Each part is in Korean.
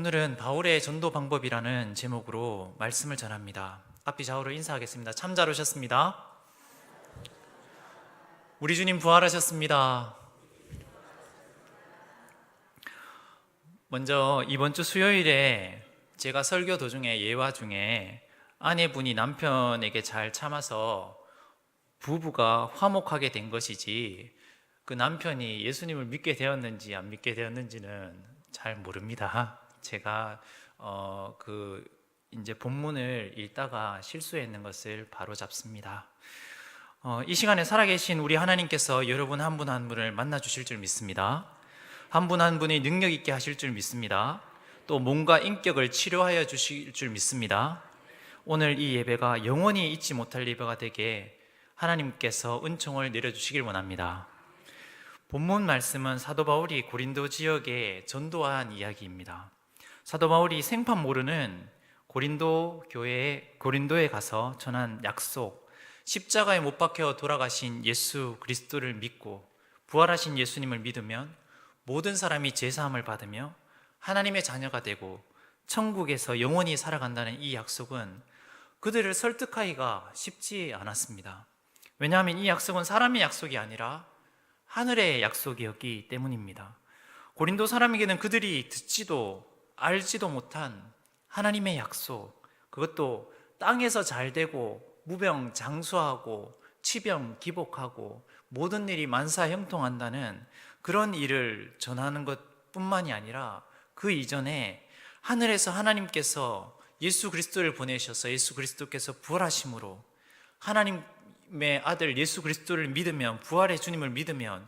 오늘은 바울의 전도 방법이라는 제목으로 말씀을 전합니다. 앞뒤 좌우로 인사하겠습니다. 참 잘 오셨습니다. 우리 주님 부활하셨습니다. 먼저 이번 주 수요일에 제가 설교 도중에 예화 중에 아내분이 남편에게 잘 참아서 부부가 화목하게 된 것이지 그 남편이 예수님을 믿게 되었는지 안 믿게 되었는지는 잘 모릅니다. 제가 이제 본문을 읽다가 실수했는 것을 바로 잡습니다. 이 시간에 살아계신 우리 하나님께서 여러분 한 분 한 분을 만나 주실 줄 믿습니다. 한 분 한 분이 능력 있게 하실 줄 믿습니다. 또 몸과 인격을 치료하여 주실 줄 믿습니다. 오늘 이 예배가 영원히 잊지 못할 예배가 되게 하나님께서 은총을 내려주시길 원합니다. 본문 말씀은 사도 바울이 고린도 지역에 전도한 이야기입니다. 사도 바울이 생판 모르는 고린도에 가서 전한 약속, 십자가에 못 박혀 돌아가신 예수 그리스도를 믿고 부활하신 예수님을 믿으면 모든 사람이 제사함을 받으며 하나님의 자녀가 되고 천국에서 영원히 살아간다는 이 약속은 그들을 설득하기가 쉽지 않았습니다. 왜냐하면 이 약속은 사람의 약속이 아니라 하늘의 약속이었기 때문입니다. 고린도 사람에게는 그들이 듣지도 알지도 못한 하나님의 약속, 그것도 땅에서 잘 되고 무병장수하고 치병기복하고 모든 일이 만사형통한다는 그런 일을 전하는 것뿐만이 아니라 그 이전에 하늘에서 하나님께서 예수 그리스도를 보내셔서 예수 그리스도께서 부활하심으로 하나님의 아들 예수 그리스도를 믿으면, 부활의 주님을 믿으면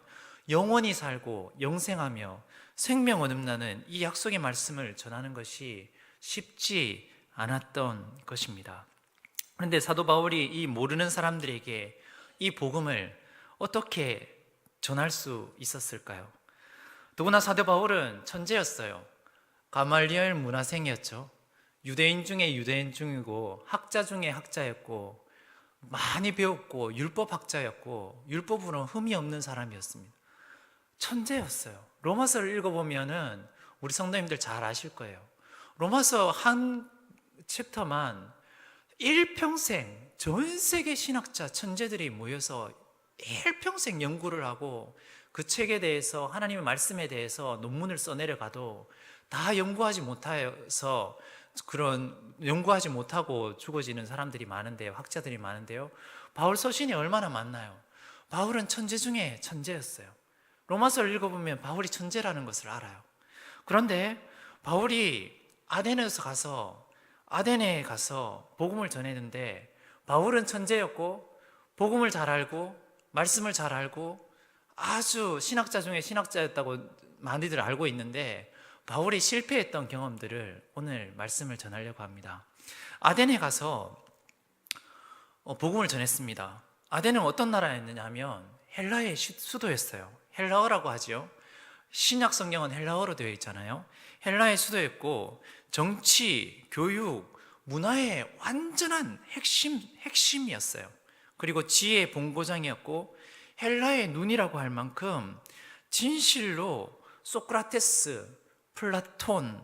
영원히 살고 영생하며 생명 얻는다는 이 약속의 말씀을 전하는 것이 쉽지 않았던 것입니다. 그런데 사도 바울이 이 모르는 사람들에게 이 복음을 어떻게 전할 수 있었을까요? 더구나 사도 바울은 천재였어요. 가말리엘 문화생이었죠. 유대인 중에 유대인 중이고 학자 중에 학자였고 많이 배웠고 율법학자였고 율법으로는 흠이 없는 사람이었습니다. 천재였어요. 로마서를 읽어보면은 우리 성도님들 잘 아실 거예요. 로마서 한 챕터만 일평생 전 세계 신학자 천재들이 모여서 일평생 연구를 하고 그 책에 대해서 하나님의 말씀에 대해서 논문을 써내려가도 다 연구하지 못하고 죽어지는 사람들이 많은데요. 학자들이 많은데요. 바울 서신이 얼마나 많나요? 바울은 천재 중에 천재였어요. 로마서를 읽어보면 바울이 천재라는 것을 알아요. 그런데 바울이 아데네에 가서 복음을 전했는데 바울은 천재였고 복음을 잘 알고 말씀을 잘 알고 아주 신학자 중에 신학자였다고 많이들 알고 있는데 바울이 실패했던 경험들을 오늘 말씀을 전하려고 합니다. 아데네 가서 복음을 전했습니다. 아데네는 어떤 나라였느냐 하면 헬라의 수도였어요. 헬라어라고 하죠. 신약 성경은 헬라어로 되어 있잖아요. 헬라의 수도였고 정치, 교육, 문화의 완전한 핵심이었어요. 그리고 지혜의 본고장이었고 헬라의 눈이라고 할 만큼 진실로 소크라테스, 플라톤,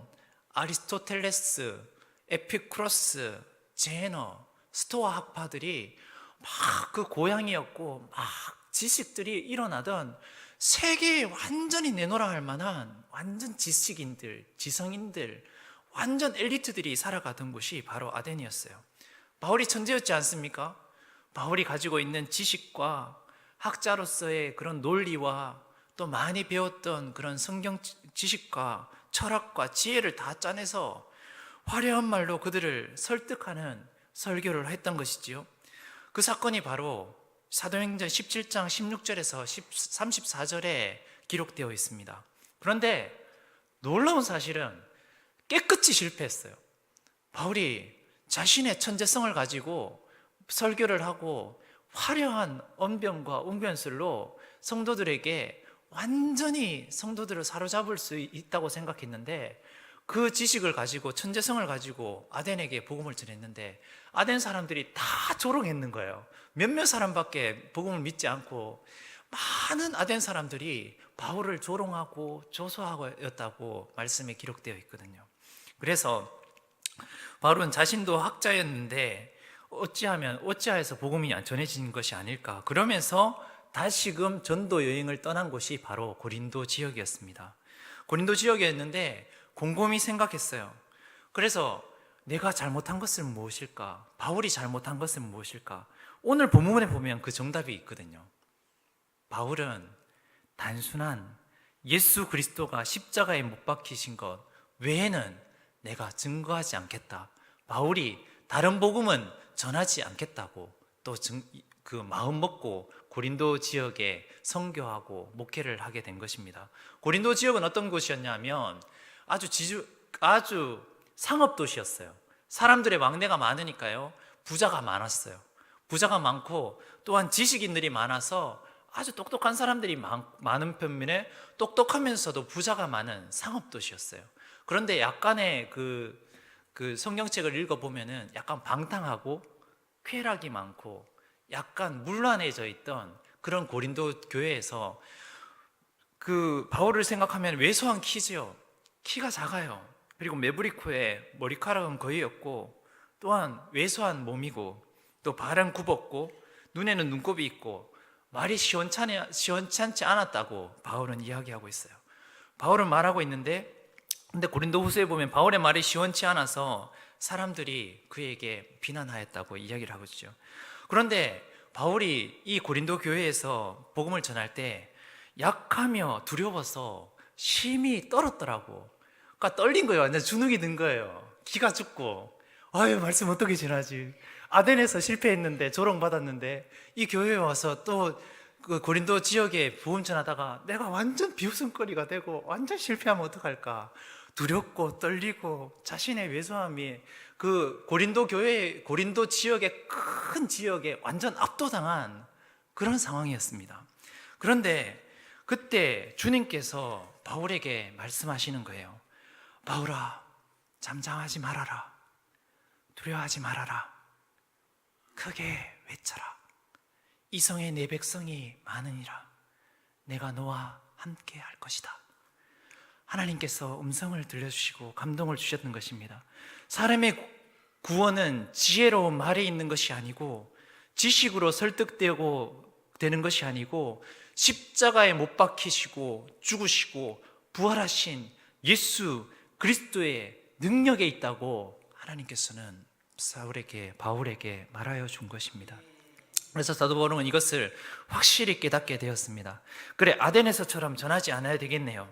아리스토텔레스, 에피쿠로스, 제너, 스토아 학파들이 막 그 고향이었고 막 지식들이 일어나던 세계에 완전히 내놓으라 할 만한 완전 지식인들, 지성인들, 완전 엘리트들이 살아가던 곳이 바로 아덴이었어요. 바울이 천재였지 않습니까? 바울이 가지고 있는 지식과 학자로서의 그런 논리와 또 많이 배웠던 그런 성경 지식과 철학과 지혜를 다 짜내서 화려한 말로 그들을 설득하는 설교를 했던 것이지요. 그 사건이 바로 사도행전 17장 16절에서 34절에 기록되어 있습니다. 그런데 놀라운 사실은 깨끗이 실패했어요. 바울이 자신의 천재성을 가지고 설교를 하고 화려한 언변과 웅변술로 성도들에게 완전히 성도들을 사로잡을 수 있다고 생각했는데 그 지식을 가지고 천재성을 가지고 아덴에게 복음을 전했는데 아덴 사람들이 다 조롱했는 거예요. 몇몇 사람밖에 복음을 믿지 않고 많은 아덴 사람들이 바울을 조롱하고 조소하였다고 말씀에 기록되어 있거든요. 그래서 바울은 자신도 학자였는데 어찌하여서 복음이 전해진 것이 아닐까, 그러면서 다시금 전도 여행을 떠난 곳이 바로 고린도 지역이었습니다. 고린도 지역이었는데 곰곰이 생각했어요. 그래서 내가 잘못한 것은 무엇일까? 바울이 잘못한 것은 무엇일까? 오늘 본문에 보면 그 정답이 있거든요. 바울은 단순한 예수 그리스도가 십자가에 못 박히신 것 외에는 내가 증거하지 않겠다, 바울이 다른 복음은 전하지 않겠다고 또 그 마음 먹고 고린도 지역에 선교하고 목회를 하게 된 것입니다. 고린도 지역은 어떤 곳이었냐면 아주 상업 도시였어요. 사람들의 왕래가 많으니까요, 부자가 많았어요. 부자가 많고 또한 지식인들이 많아서 아주 똑똑한 사람들이 많은 편면에 똑똑하면서도 부자가 많은 상업 도시였어요. 그런데 약간의 그 성경책을 읽어보면은 약간 방탕하고 쾌락이 많고 약간 문란해져 있던 그런 고린도 교회에서 그 바울을 생각하면 왜소한 키지요. 키가 작아요. 그리고 매부리코에 머리카락은 거의 없고 또한 왜소한 몸이고 또 발은 굽었고 눈에는 눈곱이 있고 말이 시원찮지 않았다고 바울은 이야기하고 있어요. 바울은 말하고 있는데, 근데 고린도 후서에 보면 바울의 말이 시원치 않아서 사람들이 그에게 비난하였다고 이야기를 하고 있죠. 그런데 바울이 이 고린도 교회에서 복음을 전할 때 약하며 두려워서 심히 떨었더라고. 그러니까 떨린 거예요. 완전 주눅이 든 거예요. 기가 죽고, 아유, 말씀 어떻게 전하지? 아덴에서 실패했는데, 조롱받았는데, 이 교회에 와서 또 그 고린도 지역에 복음 전하다가 내가 완전 비웃음거리가 되고 완전 실패하면 어떡할까? 두렵고 떨리고 자신의 왜소함이 그 고린도 지역의 큰 지역에 완전 압도당한 그런 상황이었습니다. 그런데 그때 주님께서 바울에게 말씀하시는 거예요. 바울아, 잠잠하지 말아라. 두려워하지 말아라. 크게 외쳐라. 이성의 내 백성이 많으니라. 내가 너와 함께 할 것이다. 하나님께서 음성을 들려주시고 감동을 주셨던 것입니다. 사람의 구원은 지혜로운 말에 있는 것이 아니고 지식으로 설득되고 되는 것이 아니고 십자가에 못 박히시고 죽으시고 부활하신 예수 그리스도의 능력에 있다고 하나님께서는 바울에게 말하여 준 것입니다. 그래서 사도 바울은 이것을 확실히 깨닫게 되었습니다. 그래, 아덴에서처럼 전하지 않아야 되겠네요.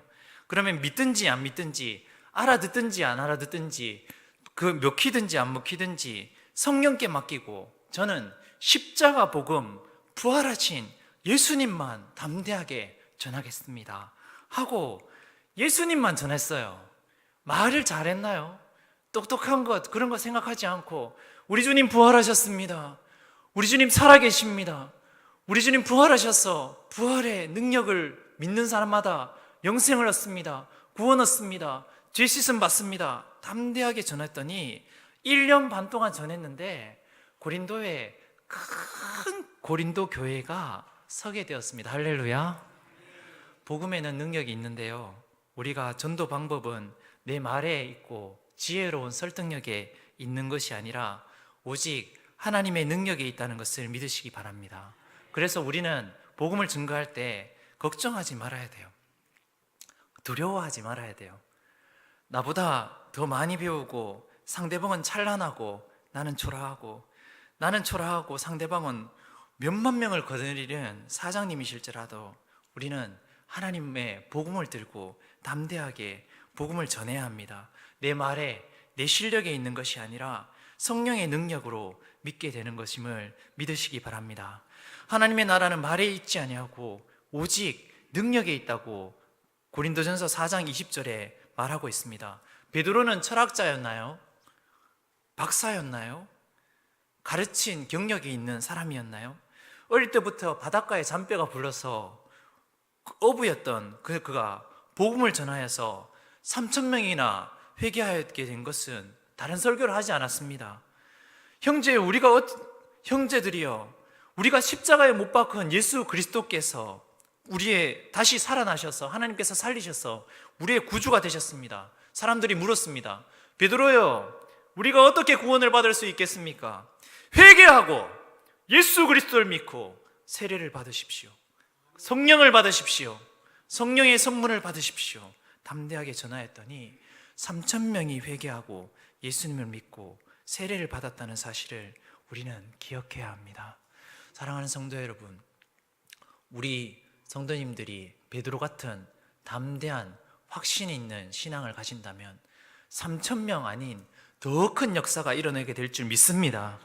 그러면 믿든지 안 믿든지, 알아듣든지 안 알아듣든지, 그 먹히든지 안 먹히든지 성령께 맡기고 저는 십자가 복음, 부활하신 예수님만 담대하게 전하겠습니다 하고 예수님만 전했어요. 말을 잘했나요? 똑똑한 것, 그런 거 생각하지 않고 우리 주님 부활하셨습니다. 우리 주님 살아계십니다. 우리 주님 부활하셔서 부활의 능력을 믿는 사람마다 영생을 얻습니다. 구원 얻습니다. 죄 씻음 받습니다. 담대하게 전했더니 1년 반 동안 전했는데 고린도에 큰 고린도 교회가 서게 되었습니다. 할렐루야. 복음에는 능력이 있는데요, 우리가 전도 방법은 내 말에 있고 지혜로운 설득력에 있는 것이 아니라 오직 하나님의 능력에 있다는 것을 믿으시기 바랍니다. 그래서 우리는 복음을 증거할 때 걱정하지 말아야 돼요. 두려워하지 말아야 돼요. 나보다 더 많이 배우고 상대방은 찬란하고 나는 초라하고 상대방은 몇만 명을 거느리는 사장님이실지라도 우리는 하나님의 복음을 들고 담대하게 복음을 전해야 합니다. 내 말에 내 실력에 있는 것이 아니라 성령의 능력으로 믿게 되는 것임을 믿으시기 바랍니다. 하나님의 나라는 말에 있지 아니하고 오직 능력에 있다고 고린도전서 4장 20절에 말하고 있습니다. 베드로는 철학자였나요? 박사였나요? 가르친 경력이 있는 사람이었나요? 어릴 때부터 바닷가에 잔뼈가 불러서 어부였던 그가 복음을 전하여서 3,000명이나 회개하였게 된 것은 다른 설교를 하지 않았습니다. 형제들이여, 우리가 십자가에 못 박힌 예수 그리스도께서 다시 살아나셔서 하나님께서 살리셔서 우리의 구주가 되셨습니다. 사람들이 물었습니다. 베드로요, 우리가 어떻게 구원을 받을 수 있겠습니까? 회개하고 예수 그리스도를 믿고 세례를 받으십시오. 성령을 받으십시오. 성령의 선물을 받으십시오. 담대하게 전하였더니 3,000명이 회개하고 예수님을 믿고 세례를 받았다는 사실을 우리는 기억해야 합니다. 사랑하는 성도 여러분, 우리 성도님들이 베드로 같은 담대한 확신 있는 신앙을 가진다면 3,000명 아닌 더 큰 역사가 일어나게 될 줄 믿습니다.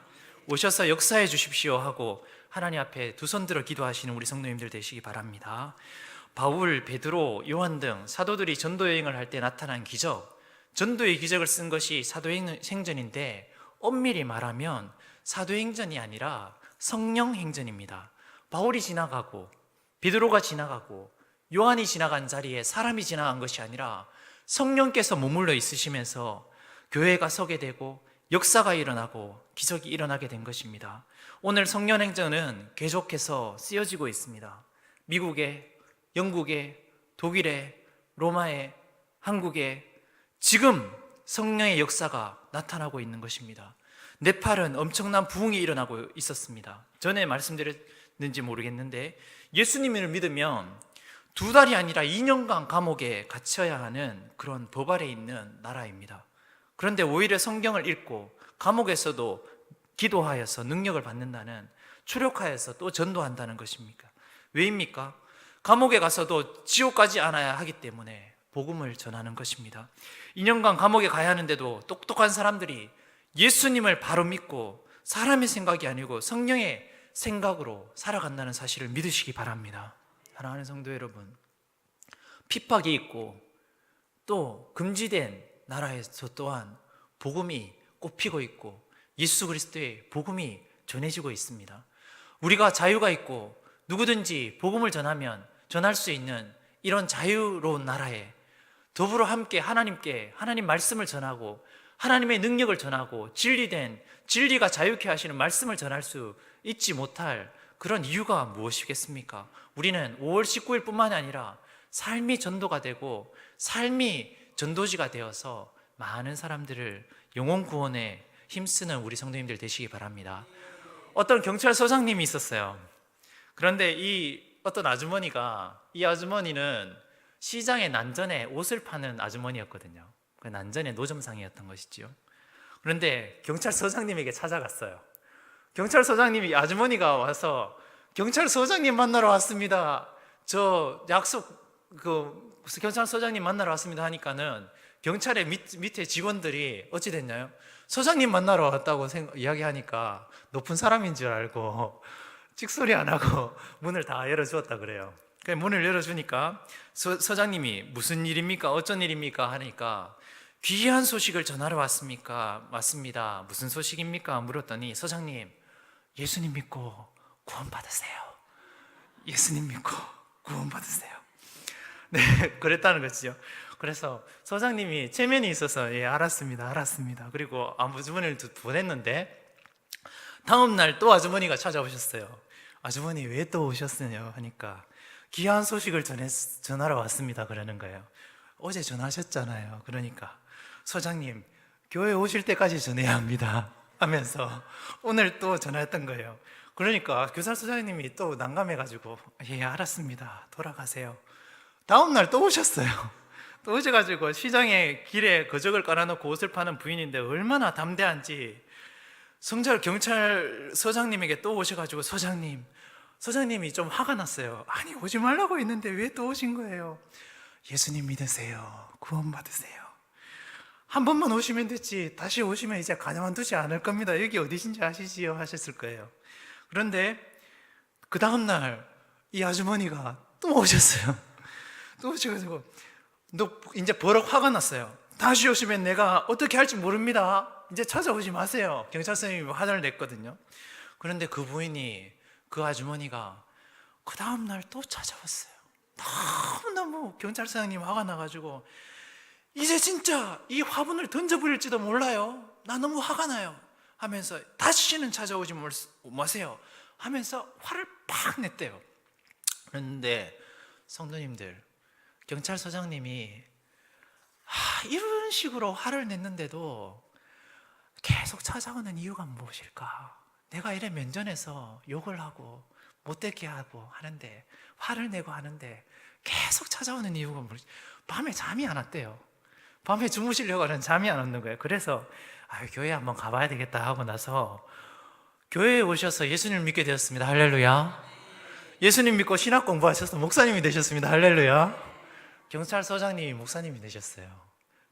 오셔서 역사해 주십시오 하고 하나님 앞에 두 손 들어 기도하시는 우리 성도님들 되시기 바랍니다. 바울, 베드로, 요한 등 사도들이 전도 여행을 할 때 나타난 기적, 전도의 기적을 쓴 것이 사도행전인데 엄밀히 말하면 사도행전이 아니라 성령행전입니다. 바울이 지나가고 베드로가 지나가고 요한이 지나간 자리에 사람이 지나간 것이 아니라 성령께서 머물러 있으시면서 교회가 서게 되고 역사가 일어나고 기적이 일어나게 된 것입니다. 오늘 성령행전은 계속해서 쓰여지고 있습니다. 미국에, 영국에, 독일에, 로마에, 한국에 지금 성령의 역사가 나타나고 있는 것입니다. 네팔은 엄청난 부흥이 일어나고 있었습니다. 전에 말씀드렸는지 모르겠는데 예수님을 믿으면 2달이 아니라 2년간 감옥에 갇혀야 하는 그런 법 아래 있는 나라입니다. 그런데 오히려 성경을 읽고 감옥에서도 기도하여서 능력을 받는다는, 추력하여서 또 전도한다는 것입니까? 왜입니까? 감옥에 가서도 지옥 가지 않아야 하기 때문에 복음을 전하는 것입니다. 2년간 감옥에 가야 하는데도 똑똑한 사람들이 예수님을 바로 믿고 사람의 생각이 아니고 성령의 생각으로 살아간다는 사실을 믿으시기 바랍니다. 사랑하는 성도 여러분, 핍박이 있고 또 금지된 나라에서 또한 복음이 꽃피고 있고 예수 그리스도의 복음이 전해지고 있습니다. 우리가 자유가 있고 누구든지 복음을 전하면 전할 수 있는 이런 자유로운 나라에 더불어 함께 하나님께 하나님 말씀을 전하고 하나님의 능력을 전하고 진리가 자유케 하시는 말씀을 전할 수 있지 못할 그런 이유가 무엇이겠습니까? 우리는 5월 19일 뿐만 아니라 삶이 전도가 되고 삶이 전도지가 되어서 많은 사람들을 영혼 구원에 힘쓰는 우리 성도님들 되시기 바랍니다. 어떤 경찰서장님이 있었어요. 그런데 어떤 아주머니가, 이 아주머니는 시장의 난전에 옷을 파는 아주머니였거든요. 그 난전의 노점상이었던 것이지요. 그런데 경찰서장님에게 찾아갔어요. 경찰서장님이, 아주머니가 와서 경찰서장님 만나러 왔습니다. 저 경찰서장님 만나러 왔습니다 하니까는 경찰의 밑에 직원들이 어찌 됐나요? 서장님 만나러 왔다고 이야기하니까 높은 사람인 줄 알고 찍소리 안 하고 문을 다 열어주었다 그래요. 문을 열어주니까 서장님이 무슨 일입니까? 어쩐 일입니까? 하니까 귀한 소식을 전하러 왔습니까? 맞습니다. 무슨 소식입니까? 물었더니 서장님, 예수님 믿고 구원 받으세요. 예수님 믿고 구원 받으세요. 네, 그랬다는 거죠. 그래서 서장님이 체면이 있어서 예, 알았습니다. 그리고 아주머니를 보냈는데 다음 날 또 아주머니가 찾아오셨어요. 아주머니 왜 또 오셨어요? 하니까 귀한 소식을 전하러 왔습니다 그러는 거예요. 어제 전하셨잖아요. 그러니까 서장님, 교회 오실 때까지 전해야 합니다 하면서 오늘 또 전화했던 거예요. 그러니까 교사소장님이 또 난감해가지고 예, 알았습니다, 돌아가세요. 다음 날 또 오셨어요. 또 오셔가지고 시장에 길에 거적을 깔아놓고 옷을 파는 부인인데 얼마나 담대한지 경찰서장님에게 또 오셔가지고 서장님이 좀 화가 났어요. 아니, 오지 말라고 했는데 왜 또 오신 거예요? 예수님 믿으세요. 구원 받으세요. 한 번만 오시면 됐지, 다시 오시면 이제 가만두지 않을 겁니다. 여기 어디신지 아시지요? 하셨을 거예요. 그런데 그 다음날 이 아주머니가 또 오셨어요. 또 오셔가지고 너 이제 버럭 화가 났어요. 다시 오시면 내가 어떻게 할지 모릅니다. 이제 찾아오지 마세요. 경찰서님이 화를 냈거든요. 그런데 그 부인이, 그 아주머니가 그 다음날 또 찾아왔어요. 너무너무 경찰서장님 화가 나가지고 이제 진짜 이 화분을 던져버릴지도 몰라요. 나 너무 화가 나요 하면서 다시는 찾아오지 마세요 하면서 화를 팍 냈대요. 그런데 성도님들, 경찰서장님이 이런 식으로 화를 냈는데도 계속 찾아오는 이유가 무엇일까? 내가 이래 면전에서 욕을 하고 못되게 하고 하는데, 화를 내고 하는데 계속 찾아오는 이유가 뭐지? 밤에 잠이 안 왔대요. 밤에 주무시려고 하는 잠이 안 오는 거예요. 그래서 교회 한번 가봐야 되겠다 하고 나서 교회에 오셔서 예수님을 믿게 되었습니다. 할렐루야. 예수님 믿고 신학 공부하셔서 목사님이 되셨습니다. 할렐루야. 경찰서장님이 목사님이 되셨어요.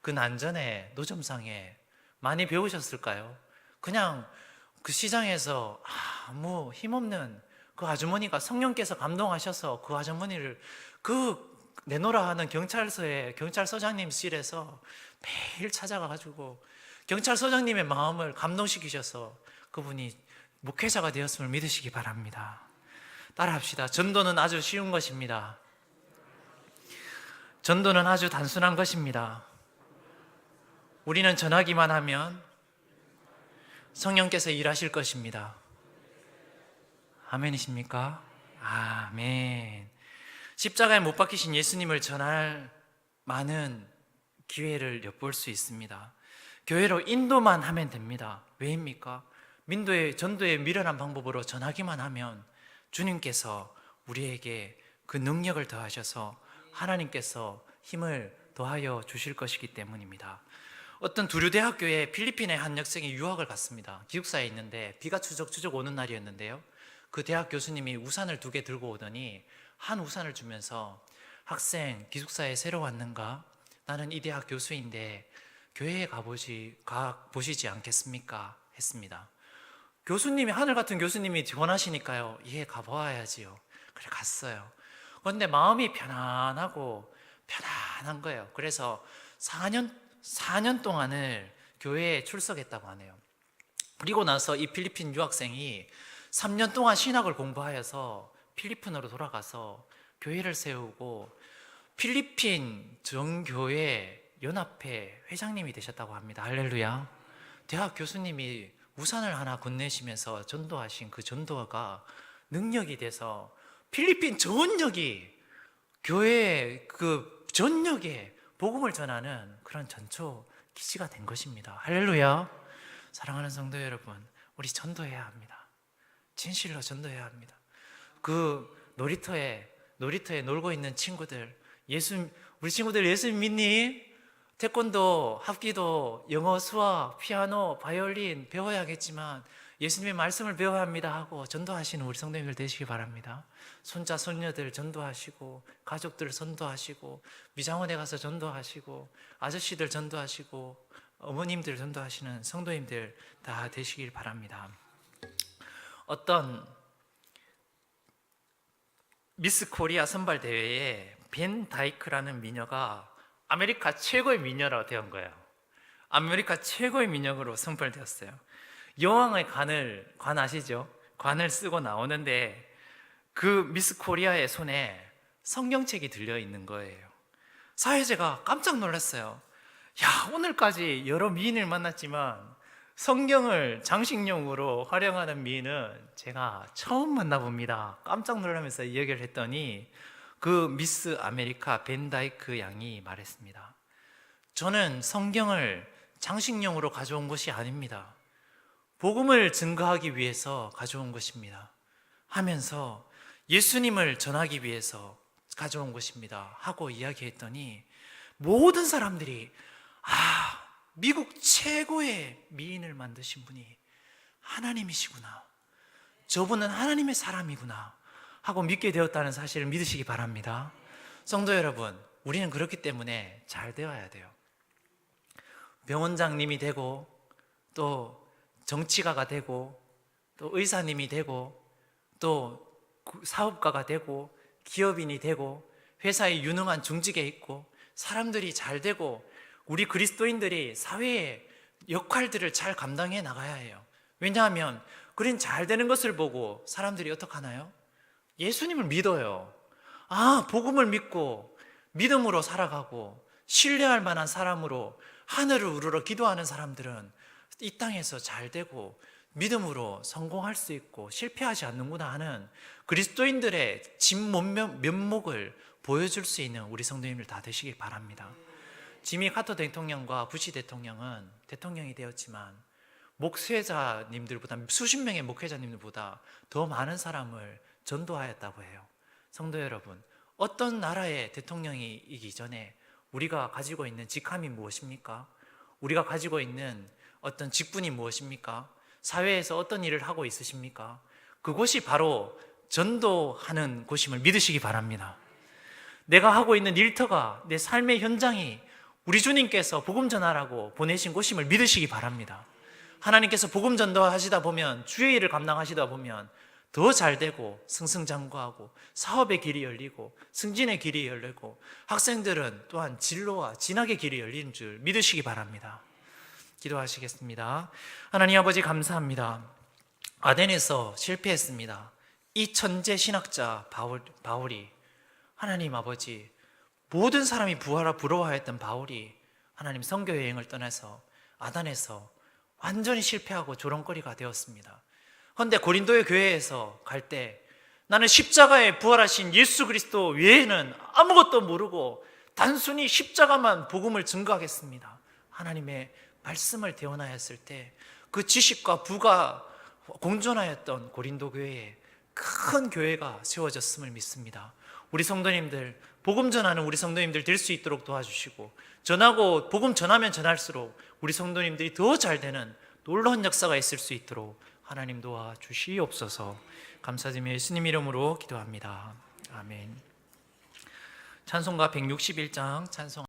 그 난전에 노점상에 많이 배우셨을까요? 그냥 그 시장에서 아무 힘없는 그 아주머니가 성령께서 감동하셔서 그 아주머니를 내놓으라 하는 경찰서장님실에서 매일 찾아가가지고 경찰서장님의 마음을 감동시키셔서 그분이 목회자가 되었음을 믿으시기 바랍니다. 따라합시다. 전도는 아주 쉬운 것입니다. 전도는 아주 단순한 것입니다. 우리는 전하기만 하면 성령께서 일하실 것입니다. 아멘이십니까? 아멘. 십자가에 못 박히신 예수님을 전할 많은 기회를 엿볼 수 있습니다. 교회로 인도만 하면 됩니다. 왜입니까? 전도의 미련한 방법으로 전하기만 하면 주님께서 우리에게 그 능력을 더하셔서 하나님께서 힘을 더하여 주실 것이기 때문입니다. 어떤 두류 대학교에 필리핀의 한 여학생이 유학을 갔습니다. 기숙사에 있는데 비가 추적추적 오는 날이었는데요. 그 대학 교수님이 우산을 2개 들고 오더니 한 우산을 주면서 학생, 기숙사에 새로 왔는가? 나는 이 대학 교수인데 교회에 가보시지 않겠습니까? 했습니다. 교수님이, 하늘 같은 교수님이 원하시니까요. 예, 가보아야지요. 그래 갔어요. 그런데 마음이 편안한 거예요. 그래서 4년 동안을 교회에 출석했다고 하네요. 그리고 나서 이 필리핀 유학생이 3년 동안 신학을 공부하여서 필리핀으로 돌아가서 교회를 세우고 필리핀 정교회 연합회 회장님이 되셨다고 합니다. 할렐루야. 대학 교수님이 우산을 하나 건네시면서 전도하신 그 전도가 능력이 돼서 필리핀 전역이 교회 그 전역에 복음을 전하는 그런 전초 기지가 된 것입니다. 할렐루야. 사랑하는 성도 여러분, 우리 전도해야 합니다. 진실로 전도해야 합니다. 그 놀이터에 놀고 있는 친구들, 우리 친구들 예수 믿니? 태권도, 합기도, 영어, 수학, 피아노, 바이올린 배워야겠지만 예수님의 말씀을 배워야 합니다 하고 전도하시는 우리 성도님들 되시기 바랍니다. 손자, 손녀들 전도하시고, 가족들 전도하시고, 미장원에 가서 전도하시고, 아저씨들 전도하시고, 어머님들 전도하시는 성도님들 다 되시길 바랍니다. 어떤 미스 코리아 선발 대회에 벤 다이크라는 미녀가 아메리카 최고의 미녀로 된 거예요. 아메리카 최고의 미녀로 선발되었어요. 여왕의 관 아시죠? 관을 쓰고 나오는데 그 미스 코리아의 손에 성경책이 들려 있는 거예요. 사회자가 깜짝 놀랐어요. 야, 오늘까지 여러 미인을 만났지만 성경을 장식용으로 활용하는 미인은 제가 처음 만나봅니다. 깜짝 놀라면서 이야기를 했더니 그 미스 아메리카 벤 다이크 양이 말했습니다. 저는 성경을 장식용으로 가져온 것이 아닙니다. 복음을 증거하기 위해서 가져온 것입니다. 하면서 예수님을 전하기 위해서 가져온 것입니다. 하고 이야기했더니 모든 사람들이 미국 최고의 미인을 만드신 분이 하나님이시구나. 저분은 하나님의 사람이구나. 하고 믿게 되었다는 사실을 믿으시기 바랍니다. 성도 여러분, 우리는 그렇기 때문에 잘 되어야 돼요. 병원장님이 되고 또 정치가가 되고 또 의사님이 되고 또 사업가가 되고 기업인이 되고 회사에 유능한 중직에 있고 사람들이 잘 되고 우리 그리스도인들이 사회의 역할들을 잘 감당해 나가야 해요. 왜냐하면 그린 잘 되는 것을 보고 사람들이 어떻게 하나요? 예수님을 믿어요. 복음을 믿고 믿음으로 살아가고 신뢰할 만한 사람으로 하늘을 우러러 기도하는 사람들은 이 땅에서 잘 되고 믿음으로 성공할 수 있고 실패하지 않는구나 하는 그리스도인들의 진면목을 보여줄 수 있는 우리 성도님들 다 되시길 바랍니다. 지미 카터 대통령과 부시 대통령은 대통령이 되었지만 목회자님들보다 수십 명의 목회자님들보다 더 많은 사람을 전도하였다고 해요. 성도 여러분, 어떤 나라의 대통령이기 전에 우리가 가지고 있는 직함이 무엇입니까? 우리가 가지고 있는 어떤 직분이 무엇입니까? 사회에서 어떤 일을 하고 있으십니까? 그곳이 바로 전도하는 곳임을 믿으시기 바랍니다. 내가 하고 있는 일터가, 내 삶의 현장이 우리 주님께서 복음 전하라고 보내신 곳임을 믿으시기 바랍니다. 하나님께서 복음 전도하시다 보면, 주의 일을 감당하시다 보면 더 잘되고 승승장구하고 사업의 길이 열리고 승진의 길이 열리고 학생들은 또한 진로와 진학의 길이 열리는 줄 믿으시기 바랍니다. 기도하시겠습니다. 하나님 아버지, 감사합니다. 아덴에서 실패했습니다. 이 천재 신학자 바울이, 하나님 아버지, 모든 사람이 부러워했던 바울이 하나님 선교 여행을 떠나서 아덴에서 완전히 실패하고 조롱거리가 되었습니다. 그런데 고린도의 교회에서 갈 때 나는 십자가에 부활하신 예수 그리스도 외에는 아무것도 모르고 단순히 십자가만 복음을 증거하겠습니다. 하나님의 말씀을 대언하였을 때 그 지식과 부가 공존하였던 고린도 교회에 큰 교회가 세워졌음을 믿습니다. 우리 성도님들, 복음 전하는 우리 성도님들 될 수 있도록 도와주시고, 전하고 복음 전하면 전할수록 우리 성도님들이 더 잘 되는 놀라운 역사가 있을 수 있도록 하나님 도와주시옵소서. 감사드리며 예수님 이름으로 기도합니다. 아멘. 찬송가 161장 찬송